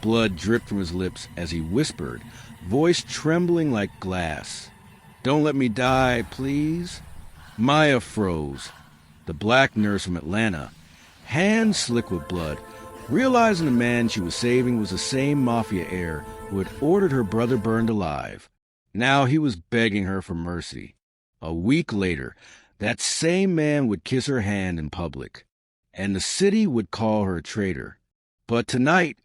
Blood dripped from his lips as he whispered, voice trembling like glass. "Don't let me die, please." Maya froze. The black nurse from Atlanta, hands slick with blood, realizing the man she was saving was the same mafia heir who had ordered her brother burned alive. Now he was begging her for mercy. A week later, that same man would kiss her hand in public, and the city would call her a traitor. But tonight,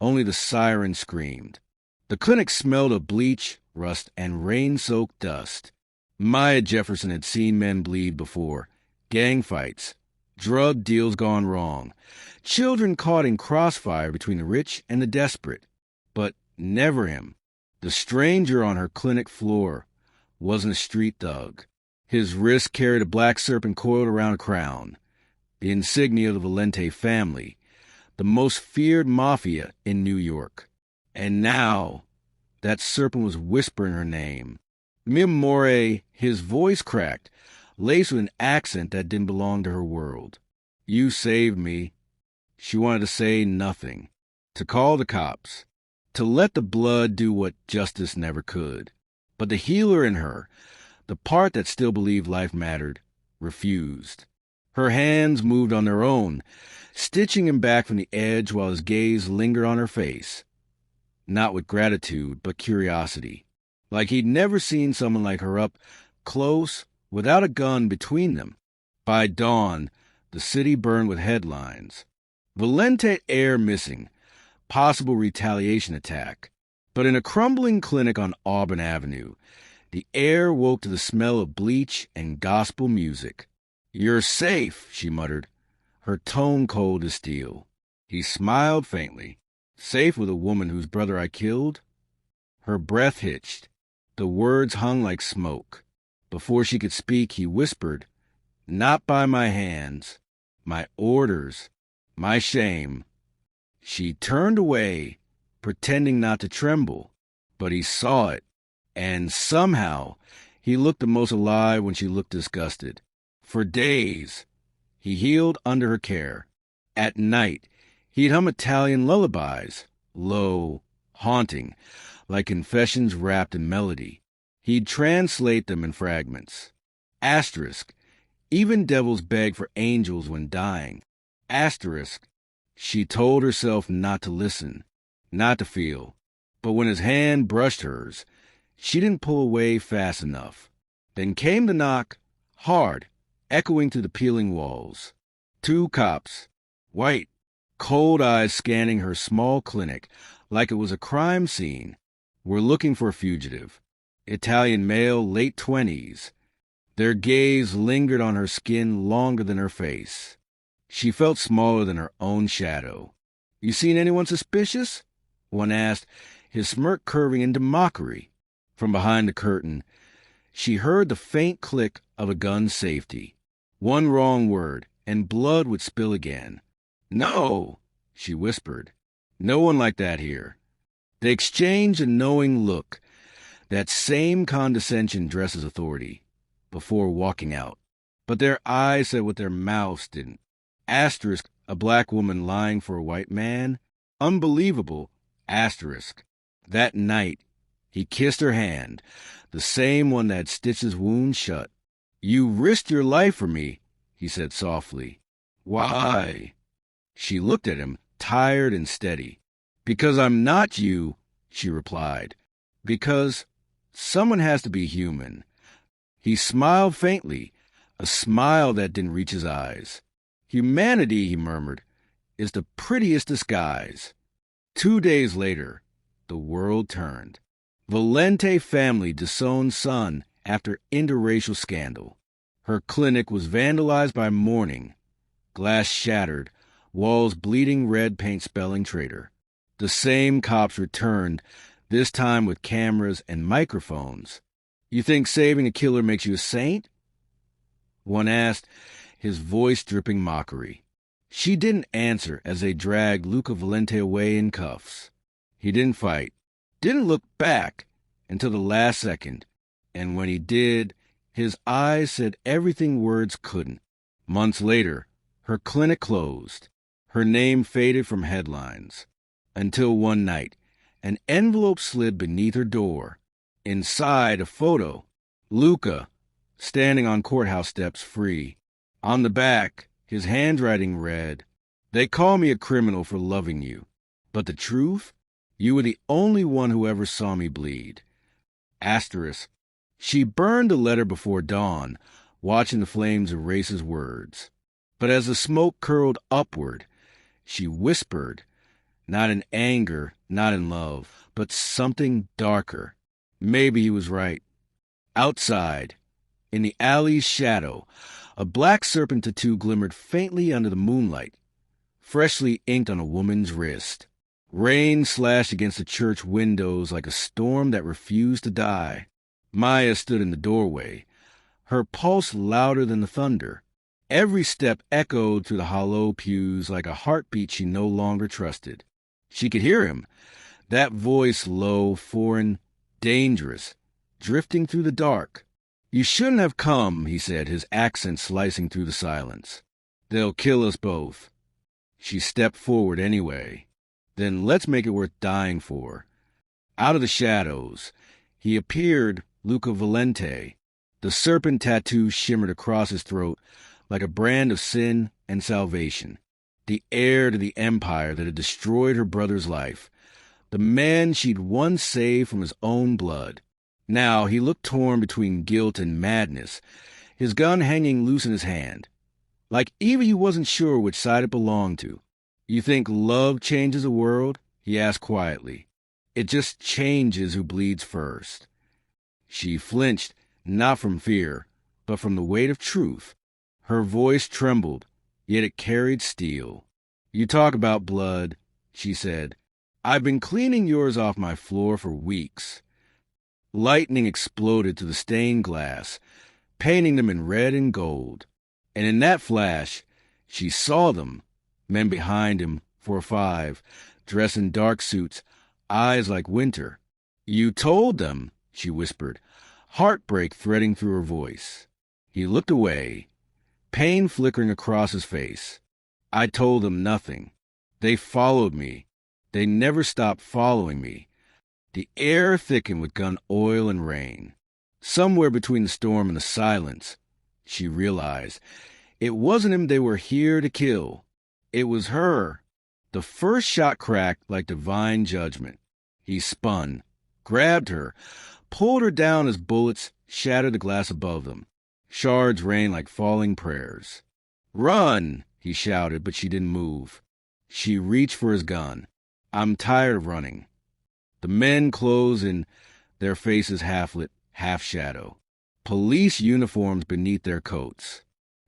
only the siren screamed. The clinic smelled of bleach, rust, and rain-soaked dust. Maya Jefferson had seen men bleed before. Gang fights, drug deals gone wrong, children caught in crossfire between the rich and the desperate. But never him. The stranger on her clinic floor wasn't a street thug. His wrist carried a black serpent coiled around a crown, the insignia of the Valente family, the most feared mafia in New York. And now, that serpent was whispering her name. Mim More, his voice cracked, laced with an accent that didn't belong to her world. "You saved me." She wanted to say nothing, to call the cops, to let the blood do what justice never could. But the healer in her, the part that still believed life mattered, refused. Her hands moved on their own, stitching him back from the edge while his gaze lingered on her face. Not with gratitude, but curiosity. Like he'd never seen someone like her up close, without a gun between them. By dawn, the city burned with headlines. Valente heir missing, possible retaliation attack. But in a crumbling clinic on Auburn Avenue, the air woke to the smell of bleach and gospel music. "You're safe," she muttered, her tone cold as steel. He smiled faintly. "Safe with a woman whose brother I killed?" Her breath hitched. The words hung like smoke. Before she could speak, he whispered, "Not by my hands, my orders, my shame." She turned away, pretending not to tremble, but he saw it, and somehow he looked the most alive when she looked disgusted. For days, he healed under her care. At night, he'd hum Italian lullabies, low, haunting, like confessions wrapped in melody. He'd translate them in fragments. Asterisk, even devils beg for angels when dying. Asterisk, she told herself not to listen, not to feel. But when his hand brushed hers, she didn't pull away fast enough. Then came the knock, hard, echoing through the peeling walls. 2 cops, white, cold eyes scanning her small clinic like it was a crime scene, were looking for a fugitive. Italian male, late 20s. Their gaze lingered on her skin longer than her face. She felt smaller than her own shadow. "You seen anyone suspicious?" one asked, his smirk curving into mockery. From behind the curtain, she heard the faint click of a gun's safety. One wrong word, and blood would spill again. "No," she whispered. "No one like that here." They exchanged a knowing look, that same condescension dressed as authority, before walking out. But their eyes said what their mouths didn't. Asterisk, a black woman lying for a white man? Unbelievable. Asterisk. That night, he kissed her hand, the same one that had stitched his wound shut. "You risked your life for me," he said softly. "Why?" She looked at him, tired and steady. "Because I'm not you," she replied. "Because someone has to be human." He smiled faintly, a smile that didn't reach his eyes. "Humanity," he murmured, "is the prettiest disguise." 2 days later, the world turned. Valente family disowned son after interracial scandal. Her clinic was vandalized by mourning. Glass shattered, walls bleeding red, paint spelling traitor. The same cops returned, this time with cameras and microphones. "You think saving a killer makes you a saint?" one asked, his voice dripping mockery. She didn't answer as they dragged Luca Valente away in cuffs. He didn't fight, didn't look back until the last second, and when he did, his eyes said everything words couldn't. Months later, her clinic closed. Her name faded from headlines. Until one night, an envelope slid beneath her door. Inside, a photo. Luca, standing on courthouse steps free. On the back, his handwriting read, "They call me a criminal for loving you. But the truth? You were the only one who ever saw me bleed." Asterisk. She burned the letter before dawn, watching the flames erase his words. But as the smoke curled upward, she whispered, not in anger, not in love, but something darker. Maybe he was right. Outside, in the alley's shadow, a black serpent tattoo glimmered faintly under the moonlight, freshly inked on a woman's wrist. Rain slashed against the church windows like a storm that refused to die. Maya stood in the doorway, her pulse louder than the thunder. Every step echoed through the hollow pews like a heartbeat she no longer trusted. She could hear him, that voice low, foreign, dangerous, drifting through the dark. "You shouldn't have come," he said, his accent slicing through the silence. "They'll kill us both." She stepped forward anyway. "Then let's make it worth dying for." Out of the shadows, he appeared, Luca Valente. The serpent tattoo shimmered across his throat like a brand of sin and salvation. The heir to the empire that had destroyed her brother's life. The man she'd once saved from his own blood. Now he looked torn between guilt and madness, his gun hanging loose in his hand. Like even he wasn't sure which side it belonged to. "You think love changes the world?" he asked quietly. "It just changes who bleeds first." She flinched, not from fear, but from the weight of truth. Her voice trembled, yet it carried steel. "You talk about blood," she said. "I've been cleaning yours off my floor for weeks." Lightning exploded to the stained glass, painting them in red and gold. And in that flash, she saw them, men behind him, 4 or 5, dressed in dark suits, eyes like winter. "You told them," she whispered, heartbreak threading through her voice. He looked away, pain flickering across his face. "I told them nothing. They followed me. They never stopped following me." The air thickened with gun oil and rain. Somewhere between the storm and the silence, she realized, it wasn't him they were here to kill. It was her. The first shot cracked like divine judgment. He spun, grabbed her, pulled her down as bullets shattered the glass above them. Shards rained like falling prayers. "Run!" he shouted, but she didn't move. She reached for his gun. "I'm tired of running." The men closed in, their faces half-lit, half-shadow. Police uniforms beneath their coats.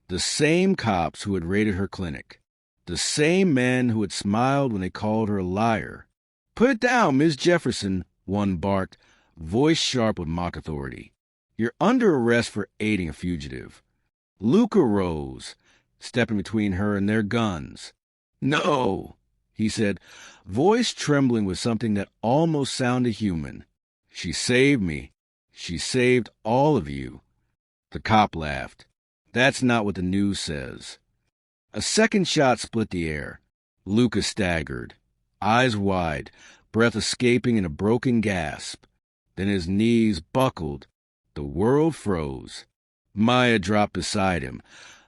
The same cops who had raided her clinic. The same men who had smiled when they called her a liar. "Put it down, Miss Jefferson," one barked, voice sharp with mock authority. "You're under arrest for aiding a fugitive." Luca rose, stepping between her and their guns. "No," he said, voice trembling with something that almost sounded human. "She saved me. She saved all of you." The cop laughed. "That's not what the news says." A second shot split the air. Luca staggered, eyes wide, breath escaping in a broken gasp. Then his knees buckled. The world froze. Maya dropped beside him,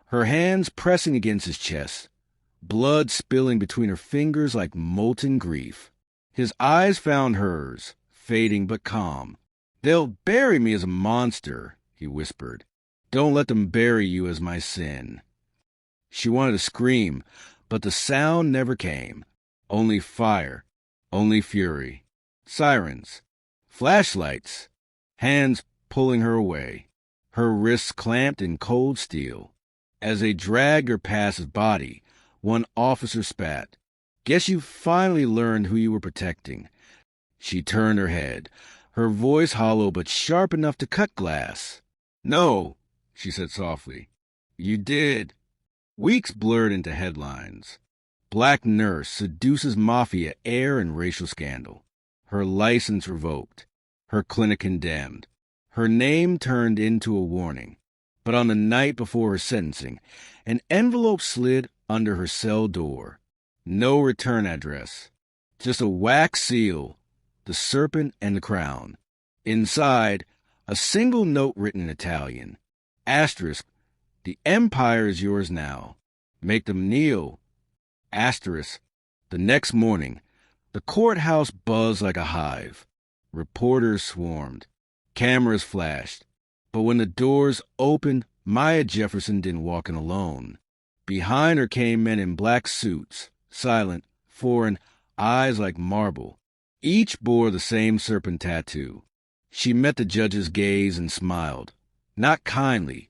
her hands pressing against his chest, blood spilling between her fingers like molten grief. His eyes found hers, fading but calm. "They'll bury me as a monster," he whispered. "Don't let them bury you as my sin." She wanted to scream, but the sound never came. Only fire, only fury. Sirens, flashlights, hands pulling her away, her wrists clamped in cold steel. As they dragged her past his body, one officer spat. "Guess you finally learned who you were protecting." She turned her head, her voice hollow but sharp enough to cut glass. "No," she said softly. "You did." Weeks blurred into headlines. Black nurse seduces mafia heir in racial scandal. Her license revoked. Her clinic condemned. Her name turned into a warning. But on the night before her sentencing, an envelope slid under her cell door. No return address. Just a wax seal, the serpent and the crown. Inside, a single note written in Italian. Asterisk, the empire is yours now. Make them kneel. Asterisk, the next morning, the courthouse buzzed like a hive. Reporters swarmed. Cameras flashed. But when the doors opened, Maya Jefferson didn't walk in alone. Behind her came men in black suits, silent, foreign, eyes like marble. Each bore the same serpent tattoo. She met the judge's gaze and smiled, not kindly,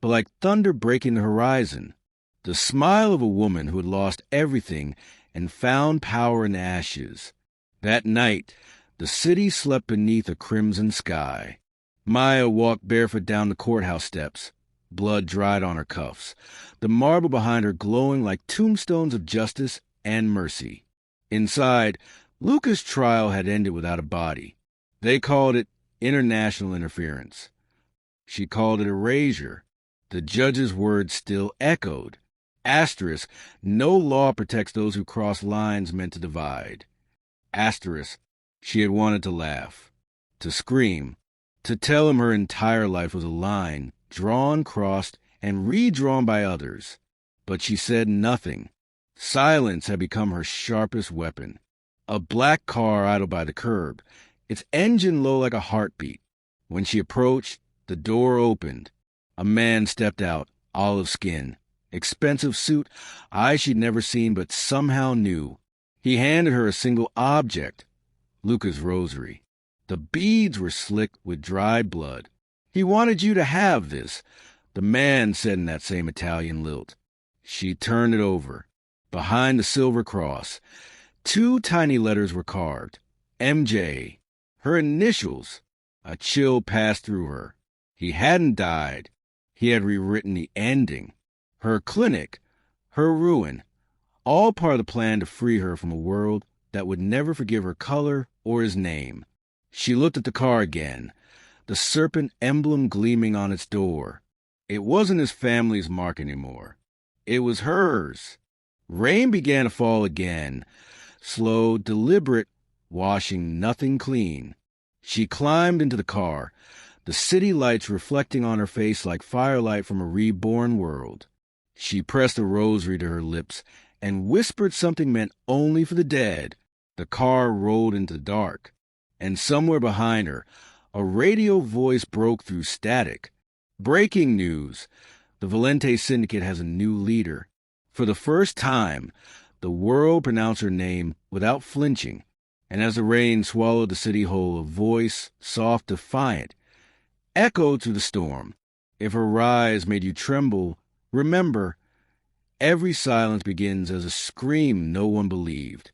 but like thunder breaking the horizon. The smile of a woman who had lost everything and found power in ashes. That night, the city slept beneath a crimson sky. Maya walked barefoot down the courthouse steps. Blood dried on her cuffs, the marble behind her glowing like tombstones of justice and mercy. Inside, Luca's trial had ended without a body. They called it international interference. She called it erasure. The judge's words still echoed. Asterisk, no law protects those who cross lines meant to divide. Asterisk, she had wanted to laugh, to scream, to tell him her entire life was a line, drawn, crossed, and redrawn by others. But she said nothing. Silence had become her sharpest weapon. A black car idled by the curb, its engine low like a heartbeat. When she approached, the door opened. A man stepped out, olive skin, expensive suit, eyes she'd never seen but somehow knew. He handed her a single object, Luca's rosary. The beads were slick with dried blood. He wanted you to have this, the man said in that same Italian lilt. She turned it over. Behind the silver cross, 2 tiny letters were carved. MJ. Her initials. A chill passed through her. He hadn't died. He had rewritten the ending. Her clinic, her ruin, all part of the plan to free her from a world that would never forgive her color or his name. She looked at the car again, the serpent emblem gleaming on its door. It wasn't his family's mark anymore. It was hers. Rain began to fall again, slow, deliberate, washing nothing clean. She climbed into the car, the city lights reflecting on her face like firelight from a reborn world. She pressed a rosary to her lips and whispered something meant only for the dead. The car rolled into the dark, and somewhere behind her, a radio voice broke through static. Breaking news. The Valente Syndicate has a new leader. For the first time, the world pronounced her name without flinching, and as the rain swallowed the city whole, a voice, soft, defiant, echoed through the storm. If her rise made you tremble, remember, every silence begins as a scream no one believed.